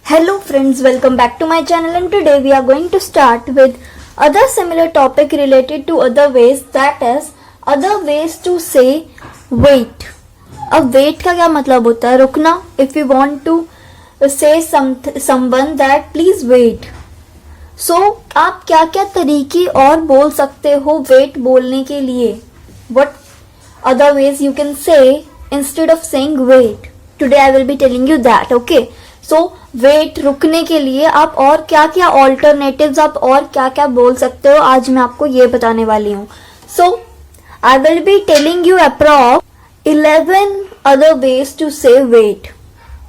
Hello friends, welcome back to my channel, and today we are going to start with other similar topic related to other ways, that is other ways to say wait. अब wait का क्या मतलब होता है? रुकना. If we want to say someone that please wait. So आप क्या क्या तरीके और बोल सकते हो wait बोलने के लिए? What other ways you can say instead of saying wait? Today I will be telling you that. Okay. So wait रुकने के लिए आप और क्या क्या ऑल्टरनेटिव्स, आप और क्या क्या बोल सकते हो, आज मैं आपको ये बताने वाली हूँ. So I will be telling you approx 11 other ways to say wait.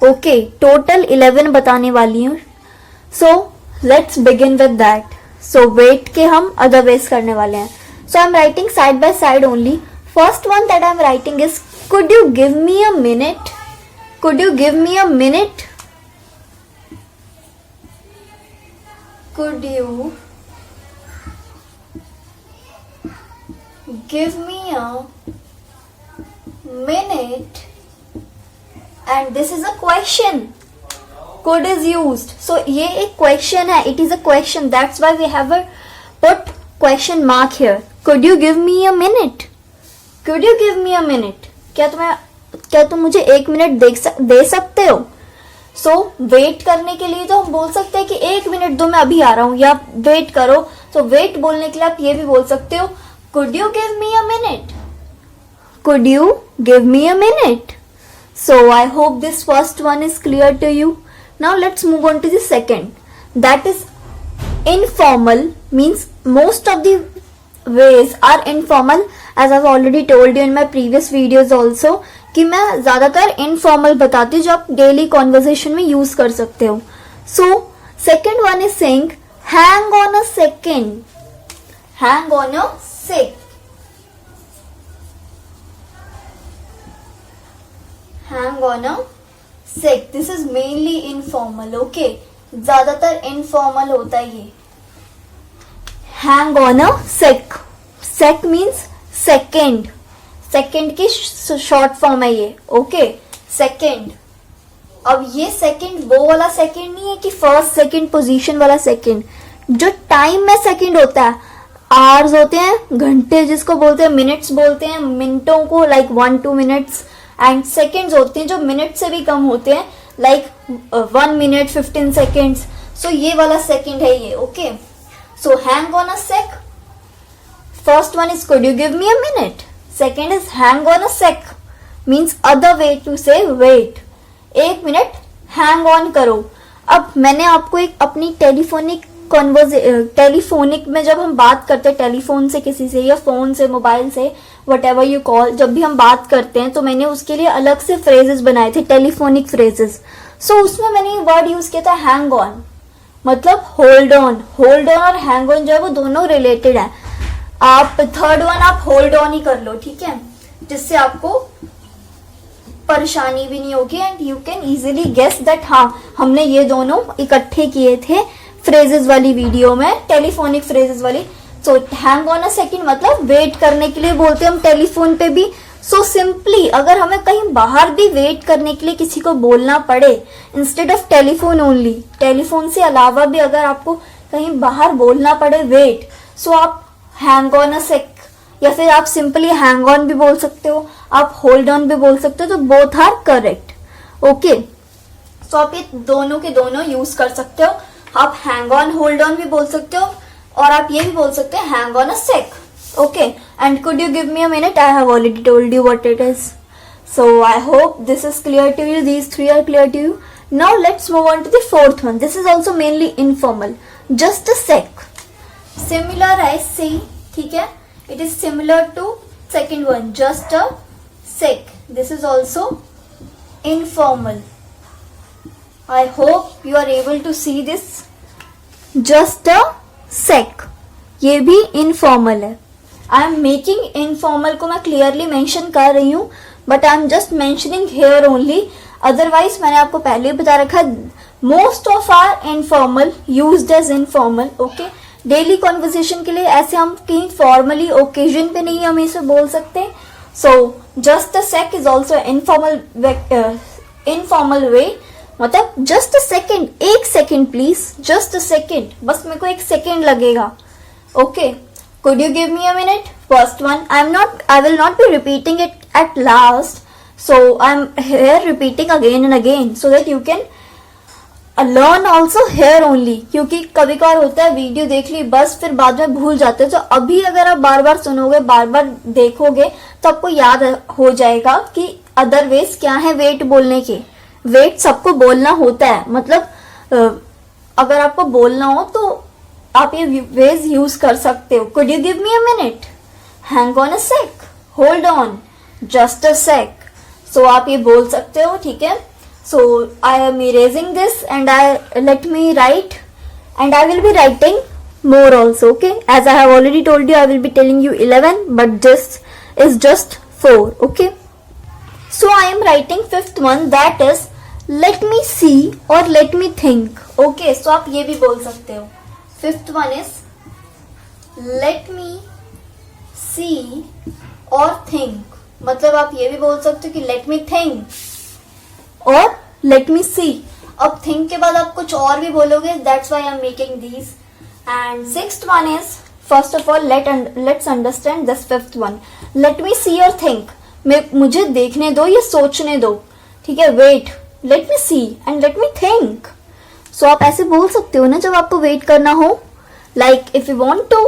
Okay, total 11 बताने वाली हूँ. So let's begin with that. So wait के हम अदर वेज करने वाले हैं. So I am writing side by side only. First one that I am writing is could you give me a minute. Could you give me a minute. Could you give me a minute? And this is a question. Could is used. So ये एक question है. It is a question. That's why we have a put question mark here. Could you give me a minute? Could you give me a minute? क्या तुम मुझे 1 minute दे सकते हो? सो wait करने के लिए तो हम बोल सकते हैं कि 1 मिनट दो, मैं अभी आ रहा हूँ, या वेट करो. सो वेट बोलने के लिए आप ये भी बोल सकते हो, could you give me a minute. Could you give me a minute. So I hope this first one is clear to you. Now let's move on to the second, that is informal. Means most of the ways are informal, as I've already told you in my previous videos also, कि मैं ज्यादातर informal बताती हूँ जो आप daily conversation में use कर सकते हो. So second one is saying hang on a second. Hang on a sec. Hang on a sec. This is mainly informal. Okay, ज्यादातर इनफॉर्मल होता है ये. Hang on a sec. Sec means second. Second की short form है ये. Okay, second. अब ये second वो वाला सेकेंड नहीं है कि फर्स्ट सेकेंड पोजीशन वाला सेकेंड. जो टाइम में सेकेंड होता है, आवर्स होते हैं, घंटे जिसको बोलते हैं, मिनट्स बोलते हैं मिनटों को, लाइक 1-2 मिनट्स. एंड सेकेंड्स होते हैं जो मिनट से भी कम होते हैं, लाइक 1 मिनट 15 सेकेंड्स. सो ये वाला सेकेंड है ये. Okay, so hang on a sec. First one is could you give me a minute. Second is hang on a sec, means other way to say wait. 1 minute hang on करो. अब मैंने आपको एक अपनी telephonic में जब हम बात करते हैं टेलीफोन से किसी से, या फोन से, मोबाइल से, वट एवर यू कॉल, जब भी हम बात करते हैं तो मैंने उसके लिए अलग से फ्रेजेस बनाए थे, टेलीफोनिक फ्रेजेस. सो उसमें मैंने वर्ड यूज किया था हैंग ऑन, मतलब होल्ड ऑन. होल्ड ऑन और हैंग ऑन जो है वो दोनों रिलेटेड है. आप थर्ड वन आप होल्ड ऑन ही कर लो, ठीक है, जिससे आपको परेशानी भी नहीं होगी and you can easily guess that हाँ हमने ये दोनों इकट्ठे किए थे फ्रेजेस वाली वीडियो में, टेलीफोनिक फ्रेजेस वाली. सो हैंग ऑन अ सेकंड मतलब वेट करने के लिए बोलते हैं हम टेलीफोन पे भी. सो सिंपली अगर हमें कहीं बाहर भी वेट करने के लिए किसी को बोलना पड़े, instead of telephone only, telephone से अलावा भी अगर आपको कहीं बाहर बोलना पड़े वेट, सो आप हैंग ऑन अ सेक, या फिर आप सिंपली हैंग ऑन भी बोल सकते हो, आप होल्ड ऑन भी बोल सकते हो. तो बोथ आर करेक्ट. ओके, सो आप ये दोनों के दोनों यूज कर सकते हो. आप हैंग ऑन होल्ड ऑन भी बोल सकते हो, और आप ये भी बोल सकते हो hang on a sec. Okay, and could you give me a minute, I have already told you what it is. So I hope this is clear to you. These 3 are clear to you. Now let's move on to the fourth one. This is also mainly informal. Just a sec. Similar है सी, ठीक है, it is similar to second one, just a sec. This is also informal. I hope you are able to see this. Just a sec, ये भी informal है. I am making informal को मैं clearly mention कर रही हूँ, but I am just mentioning here only. Otherwise मैंने आपको पहले बता रखा, most of are informal used as informal. Okay, daily conversation के लिए ऐसे हम कहीं फॉर्मली ओकेजन पे नहीं हम इसे बोल सकते, so just a sec is also informal way, मतलब जस्ट अ सेकेंड, एक second please, just a second, बस मेरे को एक सेकेंड लगेगा. Okay, could you give me a minute. First one, I will not be repeating it at last, so I'm here repeating again and again so that you can learn also here only. क्योंकि कभी कभार होता है video देख ली बस फिर बाद में भूल जाते हैं, तो अभी अगर आप बार बार सुनोगे, बार बार देखोगे तो आपको याद हो जाएगा कि अदर वेज क्या है वेट बोलने के. वेट सबको बोलना होता है, मतलब अगर आपको बोलना हो तो आप ये वेज यूज कर सकते हो. Could you give me a minute, hang on a sec, hold on, just a sec. So आप ये बोल सकते हो, ठीक है. So I am erasing this and let me write, and I will be writing more also. Okay, as I have already told you, I will be telling you 11, but this is just 4. Okay, so I am writing fifth one, that is let me see or let me think. Okay, so आप ये भी बोल सकते हो. Fifth one is let me see or think, मतलब आप ये भी बोल सकते हो कि let me think और let me see. अब think के बाद आप कुछ और भी बोलोगे, that's why I'm making these. And sixth one is, first of all let's understand this fifth one. Let me see or think, मुझे देखने दो या सोचने दो, ठीक है. Wait, let me see and let me think. So आप ऐसे बोल सकते हो ना जब आपको वेट करना हो, like if you want to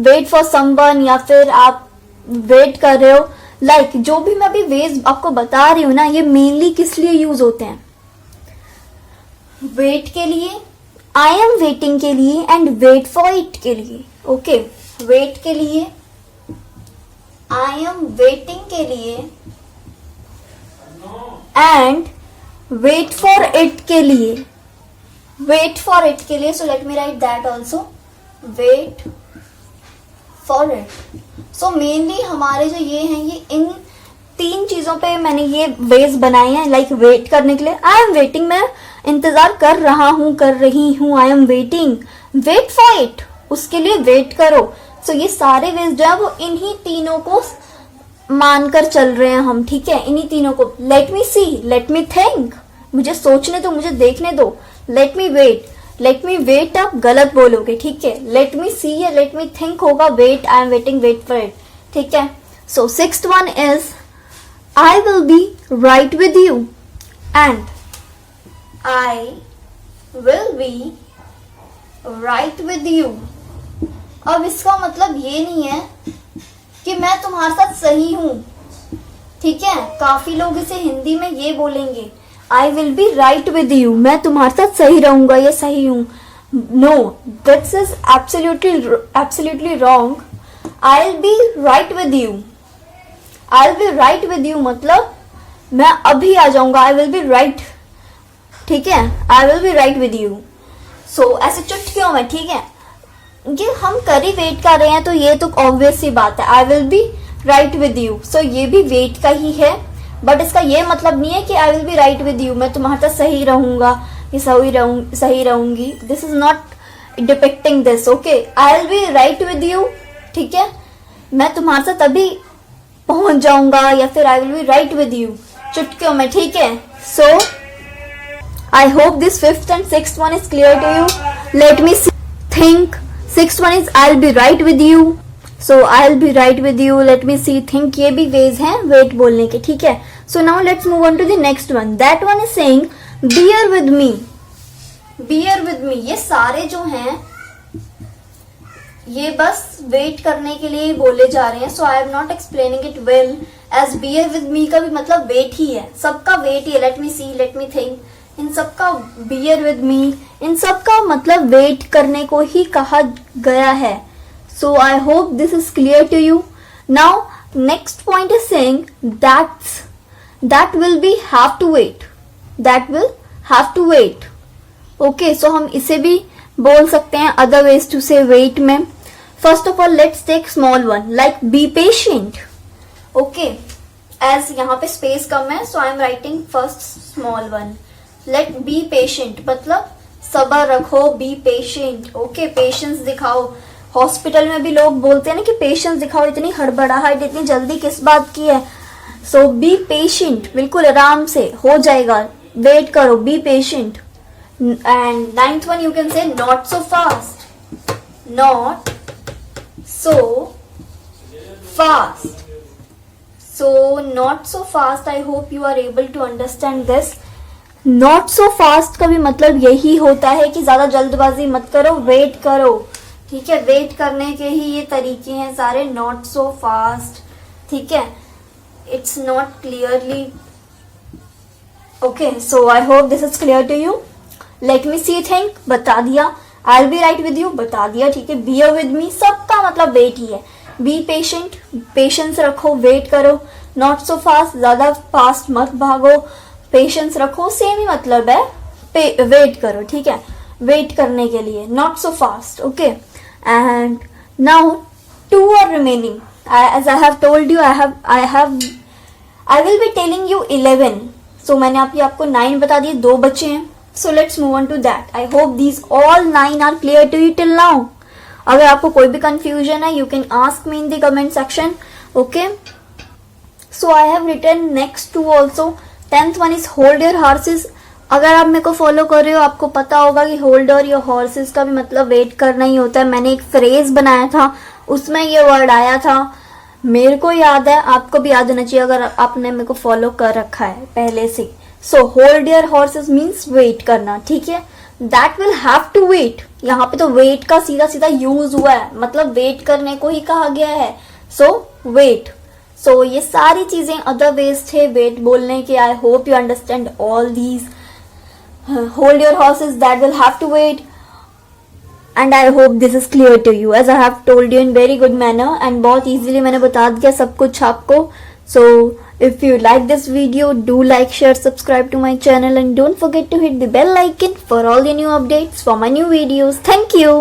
wait for someone, या फिर आप वेट कर रहे हो, like जो भी मैं अभी वेज आपको बता रही हूँ ना, ये मेनली किस लिए यूज होते हैं. वेट के लिए, आई एम वेटिंग के लिए, एंड वेट फॉर इट के लिए. ओके, वेट के लिए, आई एम वेटिंग के लिए, एंड वेट फॉर इट के लिए. वेट फॉर इट के लिए, so let me write that also, wait for it. So mainly हमारे जो ये हैं, ये इन तीन चीजों पे मैंने ये वेज बनाए हैं. लाइक वेट करने के लिए, आई एम वेटिंग, मैं इंतजार कर रहा हूं, कर रही हूं, I am waiting. Wait for it, उसके लिए वेट करो. सो ये सारे वेज जो है वो इन्हीं तीनों को मानकर चल रहे हैं हम, ठीक है. इन्हीं तीनों को. Let me see, let me think, मुझे सोचने दो, मुझे देखने दो. Let me wait, let me wait आप गलत बोलोगे, ठीक है. लेट मी सी या लेट मी थिंक होगा wait, I am waiting, wait for it, ठीक है. So sixth one is I will be right with you, and I will be right with you. अब इसका मतलब ये नहीं है कि मैं तुम्हारे साथ सही हूं, ठीक है. काफी लोग इसे हिंदी में ये बोलेंगे, I will be right with you, मैं तुम्हारे साथ सही रहूंगा या सही हूं. No, this is absolutely wrong. I will be right with you, I will be right with you मतलब मैं अभी आ जाऊंगा. आई विल बी राइट, ठीक है. I will be right with you. So ऐसे चुटकियों में, ठीक है. ये हम कर ही वेट कर रहे हैं तो ये तो ऑब्वियस सी बात है. I will be right with you, so ये भी वेट का ही है, बट इसका ये मतलब नहीं है कि आई will be right with you मैं तुम्हारे साथ सही रहूंगा या सही रहूंगी. This is not depicting this. Okay, I will be right with you, ठीक है, मैं तुम्हारे साथ अभी पहुंच जाऊंगा, या फिर I will be right with you चुटकियों में, ठीक है. So I hope this fifth and sixth one is clear to you. Let me think, sixth one is I will be right with you. So I will be right with you, let me see, think, ये भी ways हैं wait बोलने के, ठीक है. So now let's move on to the next one. That one is saying beer with me, beer with मी. ये सारे जो हैं ये बस वेट करने के लिए बोले जा रहे हैं. So I am not explaining it well, as bear with me का भी मतलब वेट ही है, सबका वेट ही है. Let me see, let me think, इन सबका बियर विद मी, इन सबका मतलब वेट करने को ही कहा गया है. So I hope this is clear to you. Now next point is saying that will be have to wait. That will have to wait. Okay, so हम इसे भी बोल सकते हैं other ways to say wait में. First of all, let's take small one like be patient. Okay, as यहाँ पे space कम है, so I am writing first small one. Let be patient मतलब सब्र रखो, be patient. Okay, patience दिखाओ. Hospital में भी लोग बोलते हैं ना कि पेशेंस दिखाओ, इतनी हड़बड़ाहट, इतनी जल्दी किस बात की है। सो बी पेशेंट, बिल्कुल आराम से हो जाएगा, वेट करो, be patient. And 9th one you can say not so fast, not so fast. So not so fast, I hope you are able to understand this. Not so fast का भी मतलब यही होता है कि ज्यादा जल्दबाजी मत करो, वेट करो, ठीक है। वेट करने के ही ये तरीके हैं सारे, not so fast, ठीक है। It's not clearly okay, so I hope this is clear to you. Let me see think, बता दिया। I'll be right with you, बता दिया, ठीक है। Bear with me, सबका मतलब वेट ही है। बी पेशेंट, पेशेंस रखो, वेट करो। नॉट सो फास्ट, ज्यादा फास्ट मत भागो, पेशेंस रखो, सेम ही मतलब है, वेट करो, ठीक है। वेट करने के लिए not so fast, okay. And now 2 are remaining, as I have told you, I will be telling you 11। So मैंने आपको 9 बता दिए, 2 बचे हैं। So let's move on to that. I hope these all 9 are clear to you till now. अगर आपको कोई भी कंफ्यूजन है, you can ask me in the comment section, okay. So I have written next 2 also. 10th one is hold your horses. अगर आप मेरे को follow कर रहे हो, आपको पता होगा कि होल्ड योर हॉर्सेस का भी मतलब वेट करना ही होता है। मैंने एक फ्रेज बनाया था, उसमें ये वर्ड आया था, मेरे को याद है, आपको भी याद होना चाहिए अगर आपने मेरे को फॉलो कर रखा है पहले से। So hold your horses means wait करना, ठीक है। That will have to wait, यहाँ पे तो वेट का सीधा सीधा यूज हुआ है, मतलब वेट करने को ही कहा गया है। सो वेट, सो ये सारी चीजें अदर वेज थे वेट बोलने के। I hope you understand all these. Hold your horses, that will have to wait, and I hope this is clear to you as I have told you in very good manner, and बहुत easily मैंने बता दिया सब कुछ आपको। So if you like this video, do like, share, subscribe to my channel, and don't forget to hit the bell icon for all the new updates for my new videos. Thank you.